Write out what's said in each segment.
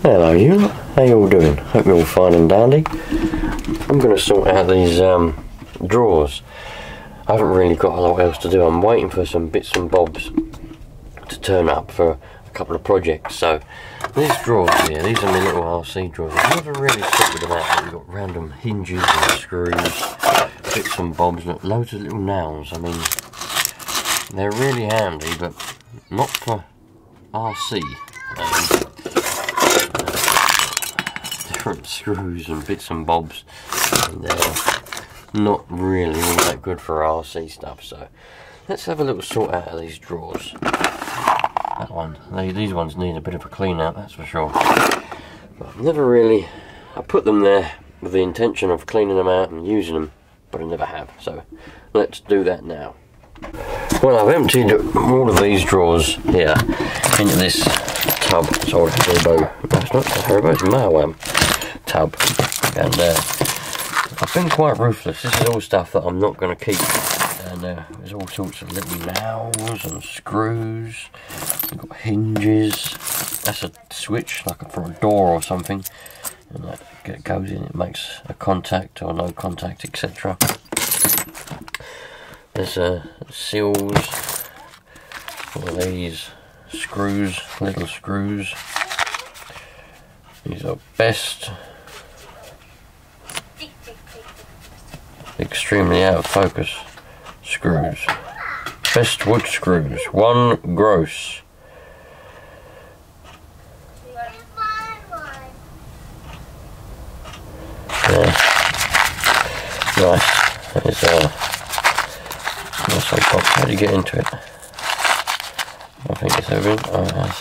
Hello you lot, how you all doing? Hope you're all fine and dandy. I'm going to sort out these drawers. I haven't really got a lot else to do. I'm waiting for some bits and bobs to turn up for a couple of projects. So these drawers here, these are my little RC drawers. I've never really sorted them out. We've got random hinges and screws, bits and bobs, loads of little nails. I mean, they're really handy, but not for RC. Different screws and bits and bobs, and they're not really all that good for RC stuff. So let's have a little sort out of these drawers. That one, these ones need a bit of a clean out, that's for sure. But I've never really, I put them there with the intention of cleaning them out and using them, but I never have. So let's do that now. Well, I've emptied all of these drawers here into this tub. Sorry, Haribo. That's not Haribo, it's Mahwam tub. And I've been quite ruthless. This is all stuff that I'm not going to keep. And there's all sorts of little nails and screws. We've got hinges. That's a switch, like for a door or something. And that goes in, it makes a contact or no contact, etc. There's seals, all of these screws, little screws. These are best, extremely out of focus screws. Best wood screws, 1 gross. Yeah. Nice. There's nice old box. How do you get into it? I think it's over in. Oh, it has.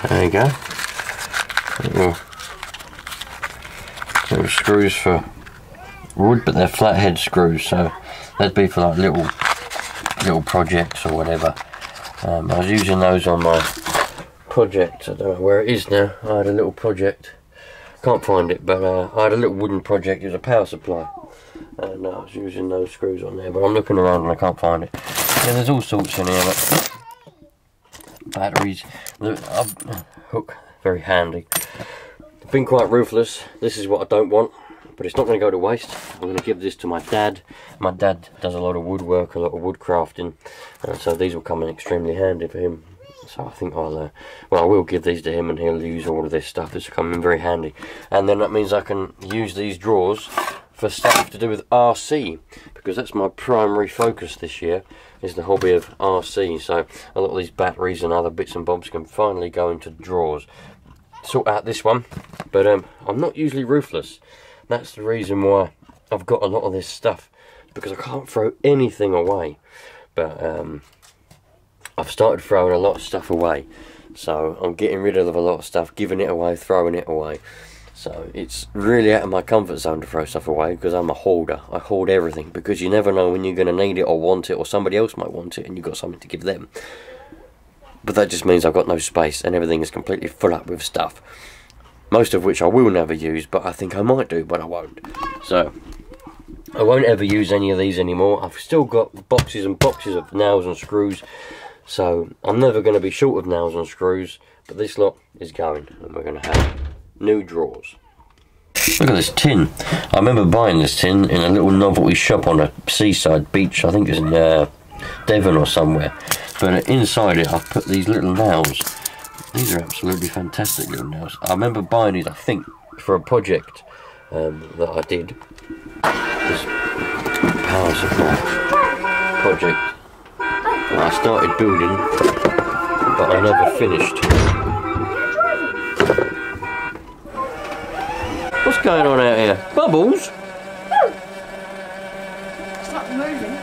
There you go. Little screws for wood, but they're flathead screws, so they'd be for like little projects or whatever. I was using those on my project. I don't know where it is now. I had a little project. Can't find it, but I had a little wooden project. It was a power supply, and I was using those screws on there. But I'm looking around and I can't find it. Yeah, there's all sorts in here. But batteries, hook, very handy. I've been quite ruthless. This is what I don't want, but it's not going to go to waste. I'm going to give this to my dad. My dad does a lot of woodwork, a lot of wood crafting, so these will come in extremely handy for him. So I think I will give these to him, and he'll use all of this stuff. This will come in very handy, and then that means I can use these drawers for stuff to do with RC, because that's my primary focus this year, is the hobby of RC. So a lot of these batteries and other bits and bobs can finally go into drawers. Sort out this one, but I'm not usually ruthless. That's the reason why I've got a lot of this stuff, because I can't throw anything away. But I've started throwing a lot of stuff away, so I'm getting rid of a lot of stuff, giving it away, throwing it away. So it's really out of my comfort zone to throw stuff away, because I'm a hoarder. I hoard everything, because you never know when you're going to need it or want it, or somebody else might want it and you've got something to give them. But that just means I've got no space and everything is completely full up with stuff, most of which I will never use, but I think I might do, but I won't. So I won't ever use any of these anymore. I've still got boxes and boxes of nails and screws, so I'm never going to be short of nails and screws. But this lot is going, and we're going to have new drawers. Look at this tin. I remember buying this tin in a little novelty shop on a seaside beach. I think it's in Devon or somewhere. But inside it I've put these little nails. These are absolutely fantastic little nails. I remember buying these, I think, for a project that I did. This power supply project that I started building, but I never finished. What's going on out here? Bubbles? Stop moving.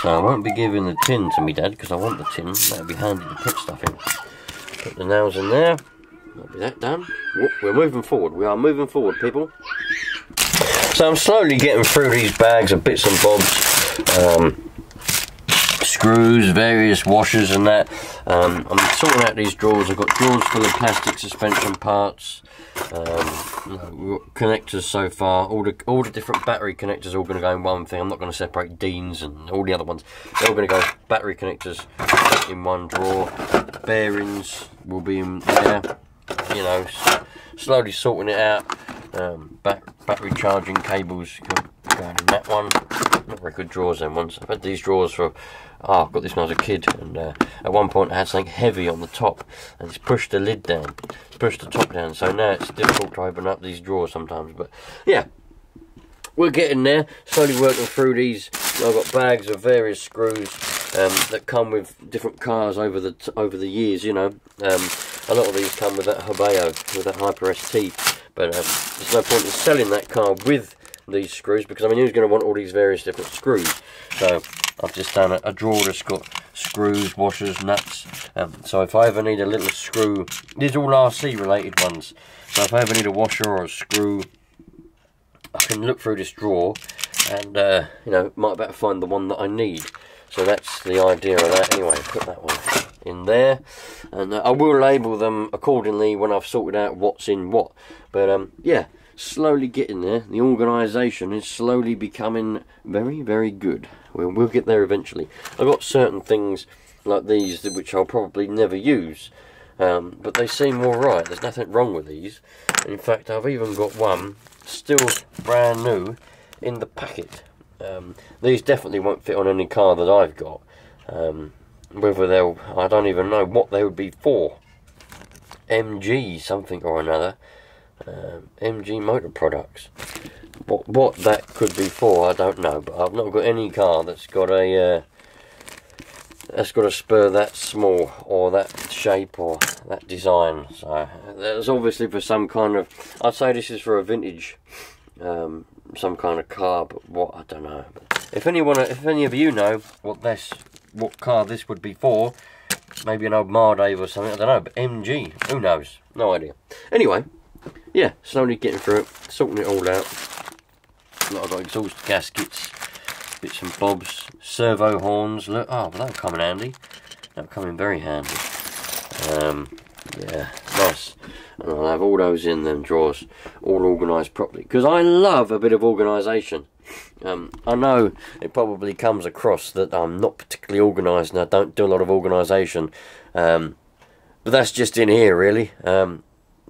So I won't be giving the tin to me dad, because I want the tin. That'll be handy to put stuff in. Put the nails in there. That'll be that done. Whoop, we're moving forward. We are moving forward, people. So I'm slowly getting through these bags of bits and bobs. screws, various washers and that. I'm sorting out these drawers. I've got drawers full of plastic suspension parts, connectors so far. All the different battery connectors are all going to go in one thing. I'm not going to separate Dean's and all the other ones. They're all going to go battery connectors in one drawer. The bearings will be in there. You know, slowly sorting it out. Battery charging cables going in that one. Not very good drawers, them ones. I've had these drawers for, I've got this when I was a kid, and at one point I had something heavy on the top, and it's pushed the lid down, it's pushed the top down, so now it's difficult to open up these drawers sometimes. But yeah, we're getting there, slowly working through these. I've got bags of various screws that come with different cars over the years. You know, a lot of these come with that Hobeo, with that Hyper ST, but there's no point in selling that car with these screws, because I mean, who's going to want all these various different screws? So I've just done a drawer that's got screws, washers, nuts. So if I ever need a little screw, these are all RC related ones, so if I ever need a washer or a screw, I can look through this drawer and you know, might better find the one that I need. So that's the idea of that. Anyway, put that one in there, and I will label them accordingly when I've sorted out what's in what. But yeah, slowly getting there. The organisation is slowly becoming very, very good. We'll get there eventually. I've got certain things like these which I'll probably never use, but they seem alright. There's nothing wrong with these. In fact, I've even got one still brand new in the packet. These definitely won't fit on any car that I've got. Whether they'll, I don't even know what they would be for. MG something or another. MG Motor Products. What that could be for, I don't know. But I've not got any car that's got a spur that small or that shape or that design. So there's obviously for some kind of, I'd say this is for a vintage, some kind of car, but what, I don't know. But if any of you know what car this would be for, maybe an old Mardave or something, I don't know. But MG, who knows? No idea. Anyway. Yeah, slowly getting through it, sorting it all out. I've got exhaust gaskets, bits and bobs, servo horns. Look, oh, that'll come in handy. That'll come in very handy. Yeah, nice. And I'll have all those in them drawers, all organised properly. Because I love a bit of organisation. I know it probably comes across that I'm not particularly organised and I don't do a lot of organisation. But that's just in here, really.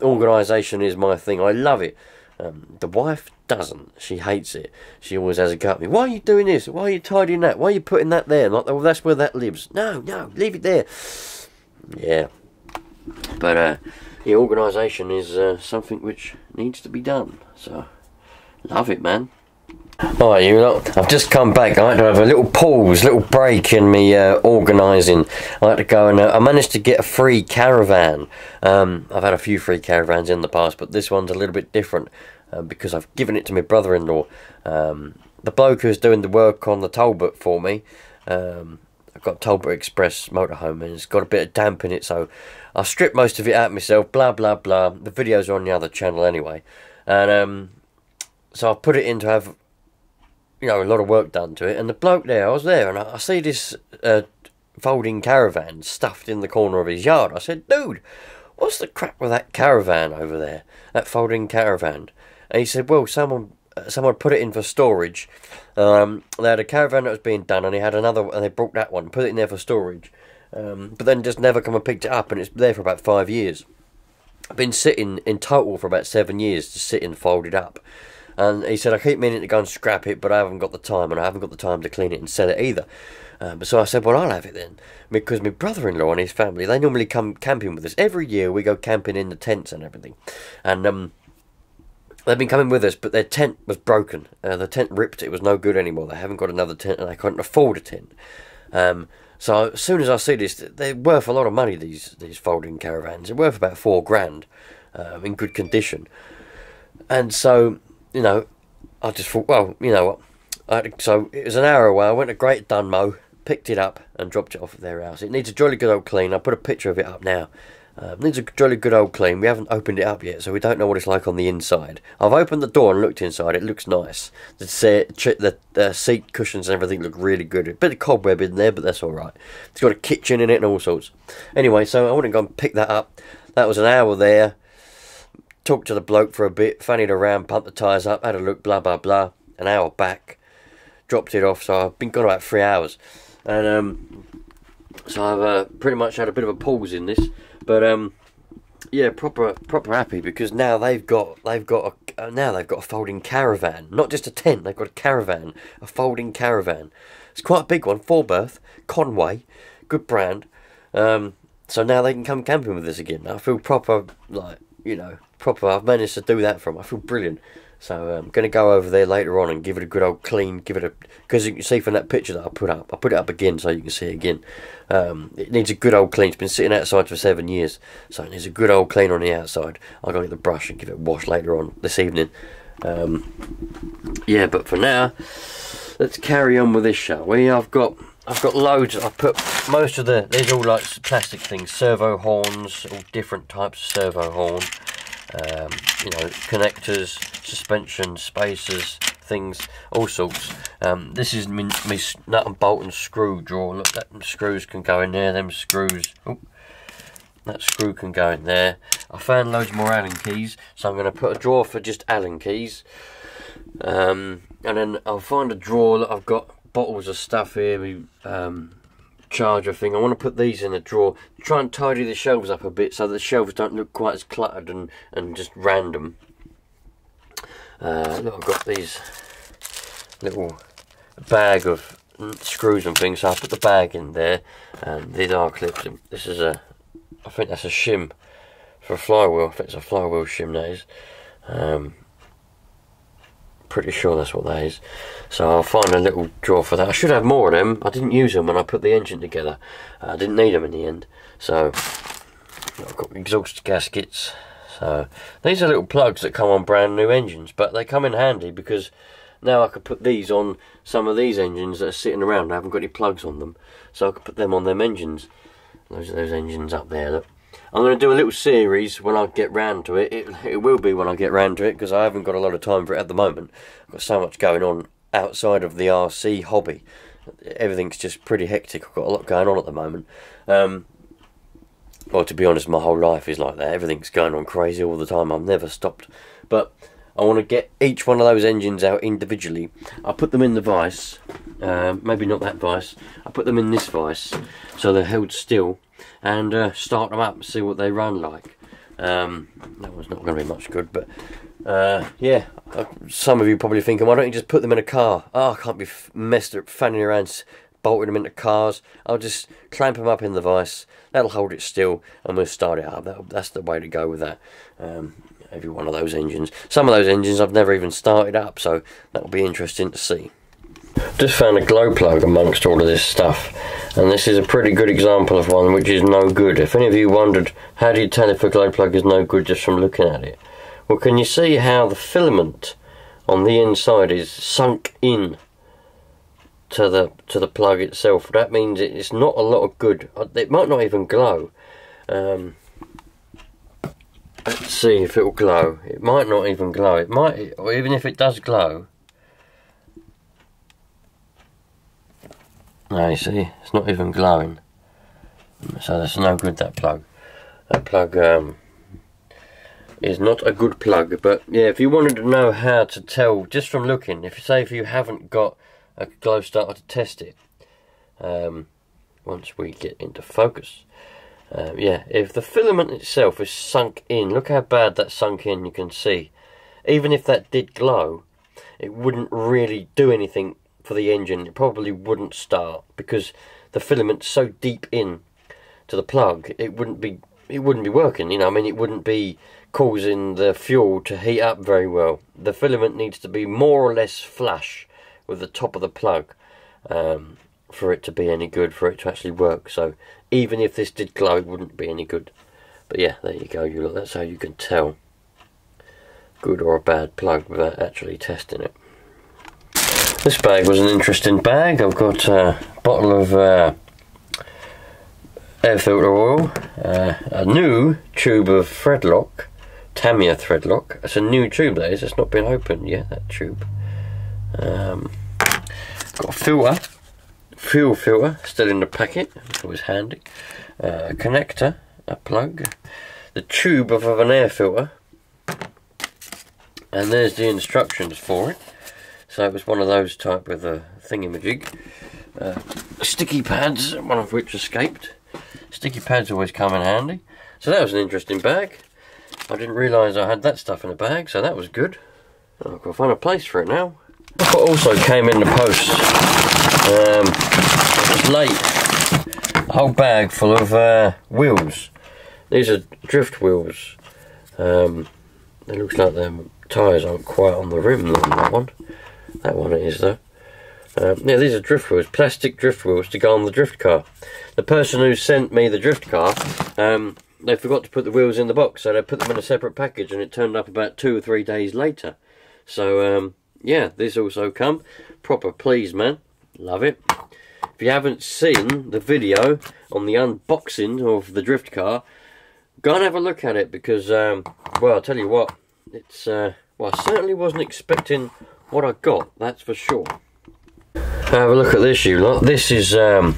Organisation is my thing. I love it. The wife doesn't. She hates it. She always has a go at me. Why are you doing this? Why are you tidying that? Why are you putting that there? Like, well, that's where that lives. No, leave it there. Yeah. But yeah, organisation is something which needs to be done. So, love it, man. Alright, you lot, I've just come back. I had to have a little pause, little break in me organising. I had to go and I managed to get a free caravan. I've had a few free caravans in the past, but this one's a little bit different because I've given it to my brother-in-law. The bloke who's doing the work on the Talbot for me, I've got Talbot Express motorhome and it's got a bit of damp in it, so I stripped most of it out myself, blah blah blah. The videos are on the other channel anyway. And so I put it in to have, you know, a lot of work done to it, and the bloke there, I was there, and I see this folding caravan stuffed in the corner of his yard. I said, dude, what's the crap with that caravan over there, that folding caravan? And he said, well, someone put it in for storage. They had a caravan that was being done, and they had another, and they brought that one, put it in there for storage, but then just never come and picked it up, and it's there for about 5 years. I've been sitting in total for about 7 years to sit and fold it up. And he said, I keep meaning to go and scrap it, but I haven't got the time, and I haven't got the time to clean it and sell it either. So I said, well, I'll have it then. Because my brother-in-law and his family, they normally come camping with us. Every year we go camping in the tents and everything. And they've been coming with us, but their tent was broken. The tent ripped, it was no good anymore. They haven't got another tent, and they couldn't afford a tent. So as soon as I see this, they're worth a lot of money, these folding caravans. They're worth about $4,000 in good condition. And so, you know, I just thought, well, you know what, so it was an hour away. I went to Great Dunmow, picked it up and dropped it off at their house. It needs a jolly good old clean. I'll put a picture of it up now. Needs a jolly good old clean. We haven't opened it up yet, so we don't know what it's like on the inside. I've opened the door and looked inside. It looks nice. The seat cushions and everything look really good. A bit of cobweb in there, but that's alright. It's got a kitchen in it and all sorts. Anyway, so I went and go and pick that up. That was an hour there. Talked to the bloke for a bit, fannied around, pumped the tyres up, had a look, blah, blah, blah. An hour back. Dropped it off, so I've been gone about 3 hours. And so I've pretty much had a bit of a pause in this. But yeah, proper happy, because now they've got a folding caravan, not just a tent. They've got a caravan, a folding caravan. It's quite a big one, 4-berth, Conway, good brand. So now they can come camping with us again. I feel proper, like, you know, proper. I've managed to do that for them. I feel brilliant. So I'm going to go over there later on and give it a good old clean, because you can see from that picture that I put it up again so you can see it again. It needs a good old clean. It's been sitting outside for 7 years, so it needs a good old clean on the outside. I'll go get the brush and give it a wash later on this evening. Yeah, but for now, let's carry on with this, shall we? I've got loads. I've put most of there's all like plastic things, servo horns, all different types of servo horn. You know, connectors, suspension, spacers, things, all sorts. This is me nut and bolt and screw drawer. Look, that screws can go in there. Them screws. Oh, that screw can go in there. I found loads more Allen keys, so I'm going to put a drawer for just Allen keys. And then I'll find a drawer that I've got bottles of stuff here. Charger thing. I want to put these in a drawer, try and tidy the shelves up a bit so the shelves don't look quite as cluttered and just random. Look, I've got these little bag of screws and things, so I put the bag in there, and these are clips. This is I think that's a shim for a flywheel. I think it's a flywheel shim, that is. Pretty sure that's what that is. So I'll find a little drawer for that. I should have more of them. I didn't use them when I put the engine together. I didn't need them in the end. So I've got exhaust gaskets. So these are little plugs that come on brand new engines, but they come in handy because now I could put these on some of these engines that are sitting around. I haven't got any plugs on them, so I could put them on them engines. Those engines up there. Look. I'm going to do a little series when I get round to it. It will be when I get round to it, because I haven't got a lot of time for it at the moment. I've got so much going on outside of the RC hobby. Everything's just pretty hectic. I've got a lot going on at the moment. Well, to be honest, my whole life is like that. Everything's going on crazy all the time. I've never stopped. But I want to get each one of those engines out individually. I put them in the vise. Maybe not that vise. I put them in this vise so they're held still. And start them up and see what they run like. That one's not going to be much good, but yeah, some of you probably thinking, why don't you just put them in a car? Oh, I can't be fanning around bolting them into cars. I'll just clamp them up in the vise. That'll hold it still, and we'll start it up. That's the way to go with that. Every one of those engines. Some of those engines I've never even started up, so that'll be interesting to see. Just found a glow plug amongst all of this stuff, and this is a pretty good example of one which is no good. If any of you wondered, how do you tell if a glow plug is no good just from looking at it? Well, can you see how the filament on the inside is sunk in to the plug itself? That means it's not a lot of good. It might not even glow. Let's see if it will glow. It might not even glow. It might, or even if it does glow. No, you see, it's not even glowing. So that's no good, that plug. That plug is not a good plug. But yeah, if you wanted to know how to tell just from looking, if you haven't got a glow starter to test it, once we get into focus, yeah, if the filament itself is sunk in, look how bad that's sunk in. You can see, even if that did glow, it wouldn't really do anything for the engine. It probably wouldn't start because the filament's so deep in to the plug. It wouldn't be working, you know. I mean, it wouldn't be causing the fuel to heat up very well. The filament needs to be more or less flush with the top of the plug for it to be any good, for it to actually work. So even if this did glow, it wouldn't be any good. But yeah, there you go. That's how you can tell good or a bad plug without actually testing it. This bag was an interesting bag. I've got a bottle of air filter oil, a new tube of thread lock, Tamiya thread lock. It's a new tube that is, it's not been opened yet, that tube. Got a filter, fuel filter, still in the packet, it's always handy. A connector, a plug, the tube of an air filter, and there's the instructions for it. So it was one of those type with a thingamajig. Sticky pads, one of which escaped. Sticky pads always come in handy. So that was an interesting bag. I didn't realise I had that stuff in the bag, so that was good. I've got to find a place for it now. What also came in the post, it was late. A whole bag full of wheels. These are drift wheels. It looks like their tyres aren't quite on the rim on that one. That one it is though. Yeah, these are drift wheels, plastic drift wheels to go on the drift car. The person who sent me the drift car, they forgot to put the wheels in the box, so they put them in a separate package, and it turned up about 2 or 3 days later. So yeah, this also come proper pleased, man. Love it. If you haven't seen the video on the unboxing of the drift car, go and have a look at it, because well, I'll tell you what, it's well, I certainly wasn't expecting what I got, that's for sure. Have a look at this, you lot. This is an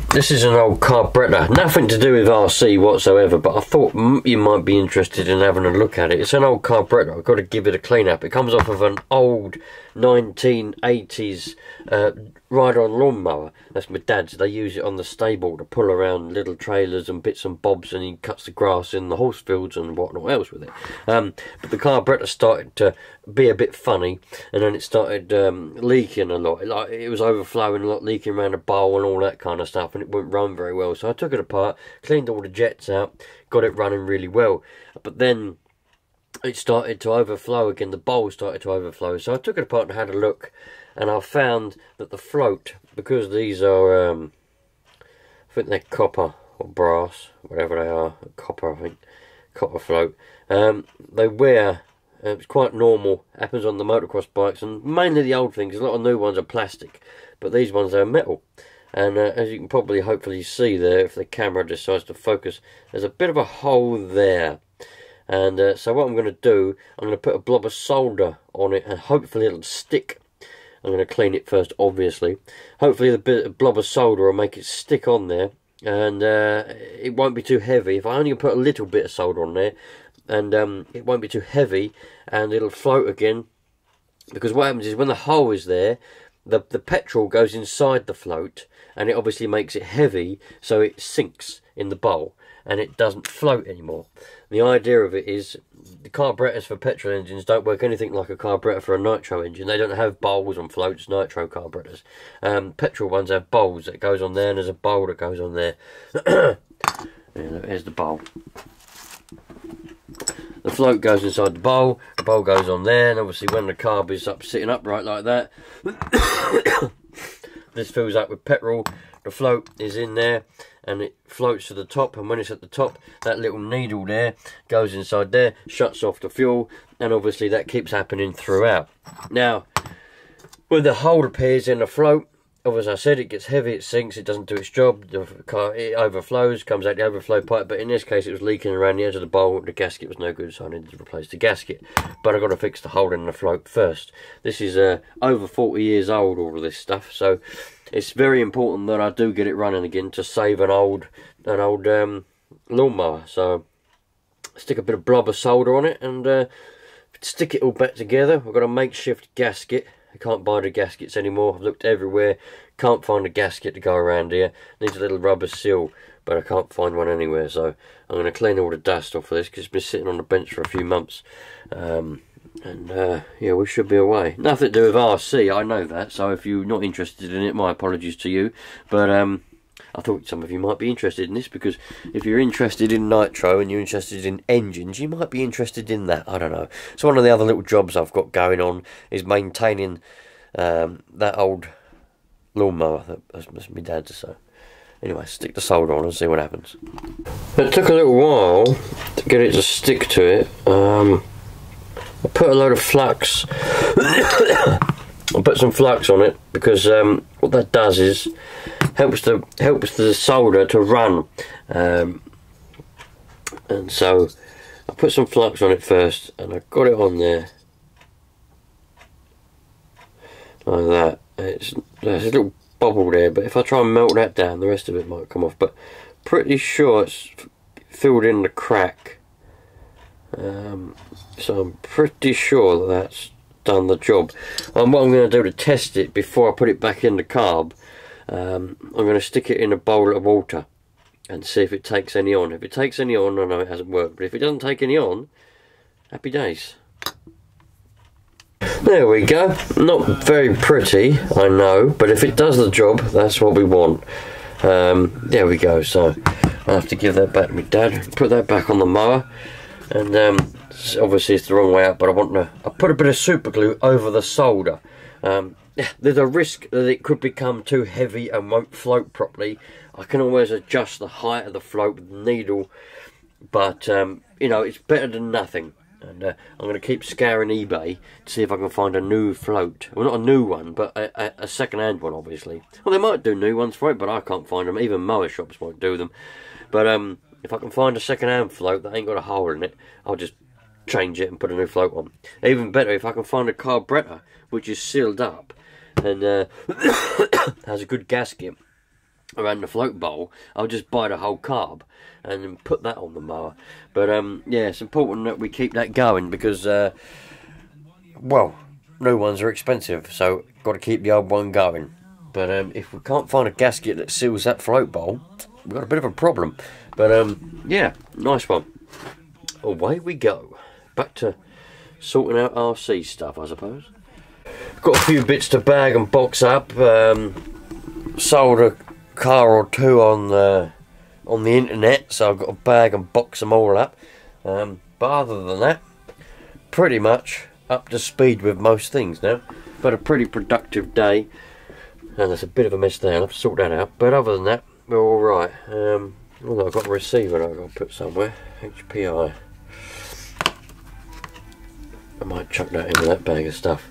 old carburettor, nothing to do with RC whatsoever, but I thought you might be interested in having a look at it. It's an old carburettor. I've got to give it a clean up. It comes off of an old 1980s ride-on lawnmower. That's my dad's. They use it on the stable to pull around little trailers and bits and bobs, and he cuts the grass in the horse fields and whatnot else with it. But the carburettor started to be a bit funny, and then it started leaking a lot. It was overflowing a lot, leaking around the bowl and all that kind of stuff, and it wouldn't run very well. So I took it apart, cleaned all the jets out, got it running really well. But then it started to overflow again, the bowl started to overflow. So I took it apart and had a look, and I found that the float, because these are, I think they're copper or brass, whatever they are, copper I think, copper float, they wear, it's quite normal, happens on the motocross bikes, and mainly the old things. A lot of new ones are plastic, but these ones are metal. And as you can probably hopefully see there, if the camera decides to focus, there's a bit of a hole there. And so what I'm going to do, I'm going to put a blob of solder on it, and hopefully it'll stick. I'm going to clean it first, obviously. Hopefully the blob of solder will make it stick on there, and it won't be too heavy. If I only put a little bit of solder on there, and it won't be too heavy, and it'll float again. Because what happens is, when the hole is there, the petrol goes inside the float, and it obviously makes it heavy, so it sinks in the bowl, and it doesn't float anymore. The idea of it is, the carburetors for petrol engines don't work anything like a carburetor for a nitro engine. They don't have bowls on floats, nitro carburetors. Petrol ones have bowls that goes on there, and there's a bowl that goes on there. Here's the bowl. The float goes inside the bowl goes on there, and obviously when the carb is sitting upright like that, this fills up with petrol, the float is in there, and it floats to the top, and when it's at the top, that little needle there goes inside there, shuts off the fuel, and obviously that keeps happening throughout. Now, when the hole appears in the float, as I said, it gets heavy, it sinks, it doesn't do its job, it overflows, comes out the overflow pipe, but in this case it was leaking around the edge of the bowl, the gasket was no good, so I needed to replace the gasket. But I've got to fix the hole in the float first. This is over 40 years old, all of this stuff, so it's very important that I do get it running again to save an old lawnmower. So stick a bit of blob of solder on it, and stick it all back together. I've got a makeshift gasket. I can't buy the gaskets anymore. I've looked everywhere, can't find a gasket to go around here. Needs a little rubber seal, but I can't find one anywhere. So I'm going to clean all the dust off of this, because it's been sitting on the bench for a few months. Yeah, we should be away. Nothing to do with RC, I know that. So if you're not interested in it, my apologies to you. But I thought some of you might be interested in this, because if you're interested in nitro and you're interested in engines, you might be interested in that. I don't know. So one of the other little jobs I've got going on is maintaining that old lawnmower that's my dad's. So anyway, stick the solder on and see what happens. It took a little while to get it to stick to it. I put a load of flux. I put some flux on it, because what that does is helps the solder to run. And so I put some flux on it first, and I got it on there like that. There's a little bubble there, but if I try and melt that down, the rest of it might come off. But pretty sure it's filled in the crack. So I'm pretty sure that that's done the job. And what I'm going to do to test it before I put it back in the carb, I'm going to stick it in a bowl of water and see if it takes any on. If it takes any on, I know it hasn't worked. But if it doesn't take any on, happy days. There we go. Not very pretty, I know, but if it does the job, that's what we want. There we go. So I have to give that back to my dad, put that back on the mower, and obviously it's the wrong way out, but I put a bit of super glue over the solder. There's a risk that it could become too heavy and won't float properly. I can always adjust the height of the float with the needle, but you know, it's better than nothing. And I'm going to keep scouring eBay to see if I can find a new float. Well, not a new one, but a second-hand one, obviously. Well, they might do new ones for it, but I can't find them. Even mower shops won't do them. But if I can find a second-hand float that ain't got a hole in it, I'll just change it and put a new float on. Even better, if I can find a carburetor which is sealed up and has a good gasket around the float bowl, I'll just buy the whole carb and then put that on the mower. But yeah, it's important that we keep that going because well, new ones are expensive, so got to keep the old one going. But if we can't find a gasket that seals that float bowl, we've got a bit of a problem. But yeah, nice one. Away we go, back to sorting out RC stuff, I suppose. Got a few bits to bag and box up. Sold a car or two on the internet, so I've got to bag and box them all up. But other than that, pretty much up to speed with most things now. But a pretty productive day, and there's a bit of a mess there. I'll have to sort that out. But other than that, we're all right. Although I've got a receiver that I've got to put somewhere. HPI. I might chuck that into that bag of stuff.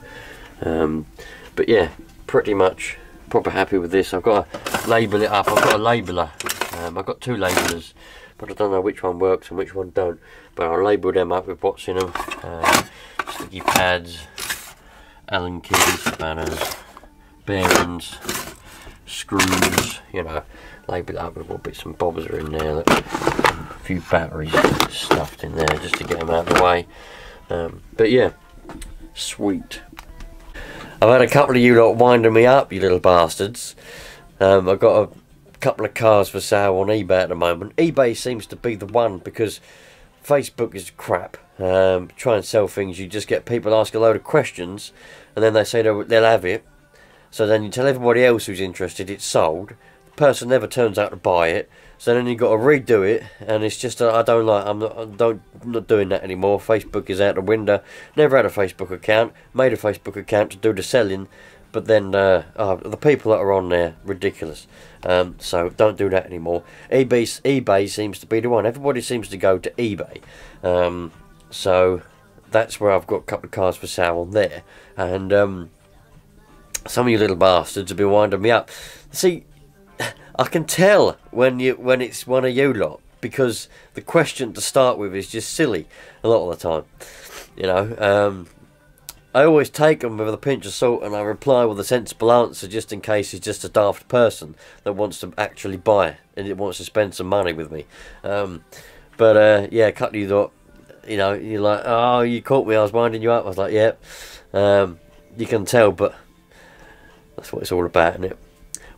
But yeah, pretty much proper happy with this. I've got to label it up. I've got a labeler. I've got two labelers, but I don't know which one works and which one don't. But I'll label them up with what's in them. Sticky pads, Allen keys, spanners, bearings, screws, you know, label it up with what bits and bobs are in there. Look, a few batteries stuffed in there just to get them out of the way. But yeah, sweet. I've had a couple of you lot winding me up, you little bastards. I've got a couple of cars for sale on eBay at the moment. eBay seems to be the one because Facebook is crap. Try and sell things, you just get people ask a load of questions and then they say they'll have it. So then you tell everybody else who's interested it's sold. The person never turns out to buy it. So then you've got to redo it, and it's just I don't like. I'm not doing that anymore. Facebook is out the window. Never had a Facebook account. Made a Facebook account to do the selling, but then the people that are on there, ridiculous. So don't do that anymore. eBay seems to be the one. Everybody seems to go to eBay. So that's where I've got a couple of cars for sale on there, and some of you little bastards have been winding me up. See, I can tell when it's one of you lot, because the question to start with is just silly a lot of the time. You know, I always take them with a pinch of salt and I reply with a sensible answer just in case he's just a daft person that wants to actually buy and it wants to spend some money with me. But yeah, a couple of you thought, you know, you're like, oh, you caught me, I was winding you up. I was like, yep. You can tell, but that's what it's all about, isn't it?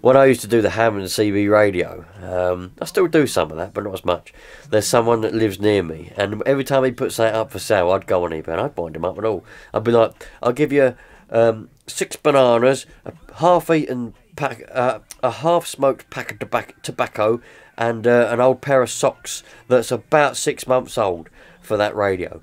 When I used to do the ham and CB radio, I still do some of that, but not as much. There's someone that lives near me, and every time he puts that up for sale, I'd go on eBay and I'd wind him up and all. I'd be like, I'll give you 6 bananas, a half-eaten pack, a half-smoked pack of tobacco, and an old pair of socks that's about 6 months old for that radio.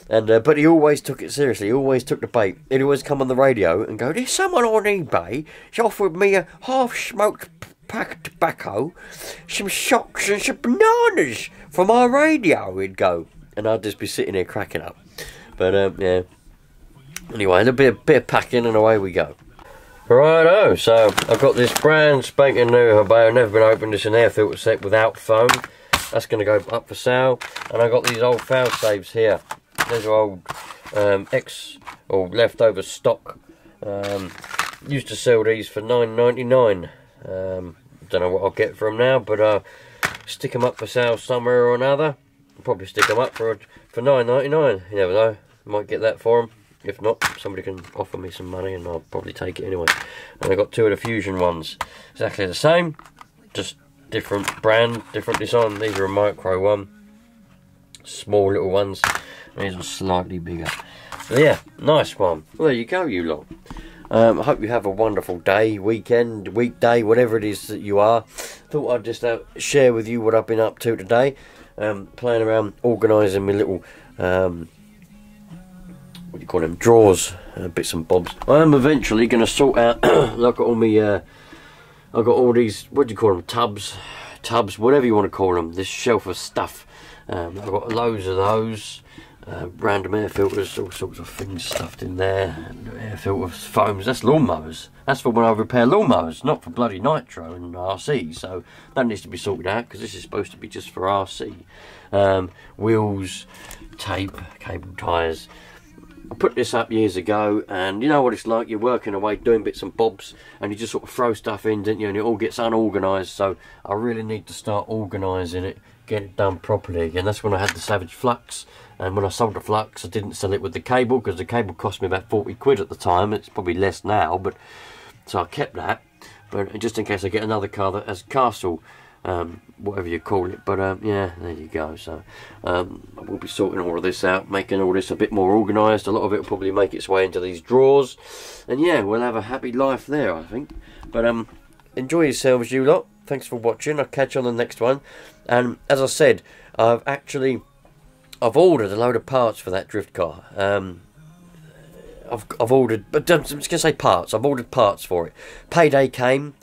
And but he always took it seriously. He always took the bait. He'd always come on the radio and go, "There's someone on eBay. He's offered me a half-smoked pack of tobacco, some socks and some bananas for my radio." He'd go, and I'd just be sitting there cracking up. But yeah. Anyway, a bit of packing and away we go. Righto, so I've got this brand spanking new I've never been opened. It's an air filter set without foam. That's going to go up for sale. And I've got these old fail safes here. These are old or leftover stock. Used to sell these for $9.99. Don't know what I'll get for them now, but stick them up for sale somewhere or another. I'll probably stick them up for $9.99. You never know, might get that for them. If not, somebody can offer me some money and I'll probably take it anyway. And I've got two of the Fusion ones, exactly the same, just different brand, different design. These are a micro one, small little ones. These are slightly bigger. So yeah, nice one. Well, there you go, you lot. I hope you have a wonderful day, weekend, weekday, whatever it is that you are. Thought I'd just share with you what I've been up to today. Playing around, organising my little, what do you call them, drawers, bits and bobs. I am eventually going to sort out, I've got all my, I've got all these, what do you call them, tubs, whatever you want to call them, this shelf of stuff. I've got loads of those. Random air filters, all sorts of things stuffed in there, and air filters, foams. That's lawnmowers. That's for when I repair lawnmowers, not for bloody Nitro and RC. So that needs to be sorted out because this is supposed to be just for RC. Wheels, tape, cable ties. I put this up years ago, and you know what it's like. You're working away, doing bits and bobs, and you just sort of throw stuff in, don't you? And it all gets unorganised. So I really need to start organising it, get it done properly again. That's when I had the Savage Flux. And when I sold the Flux, I didn't sell it with the cable because the cable cost me about 40 quid at the time. It's probably less now, but so I kept that. But just in case I get another car that has castle, whatever you call it. But yeah, there you go. So I will be sorting all of this out, making all this a bit more organised. A lot of it will probably make its way into these drawers. And yeah, we'll have a happy life there, I think. But enjoy yourselves, you lot. Thanks for watching. I'll catch you on the next one. And as I said, I've ordered a load of parts for that drift car. I've ordered, but I'm just going to say parts. I've ordered parts for it. Payday came,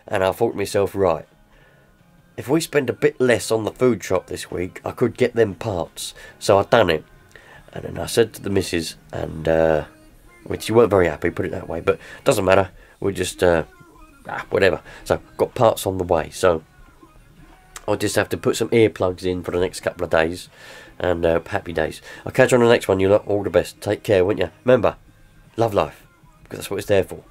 and I thought to myself, right, if we spend a bit less on the food shop this week, I could get them parts. So I done it. And then I said to the missus, and which she weren't very happy, put it that way, but doesn't matter. We just, whatever. So got parts on the way. So I'll just have to put some earplugs in for the next couple of days. And happy days. I'll catch you on the next one, you lot. All the best. Take care, won't you? Remember, love life, because that's what it's there for.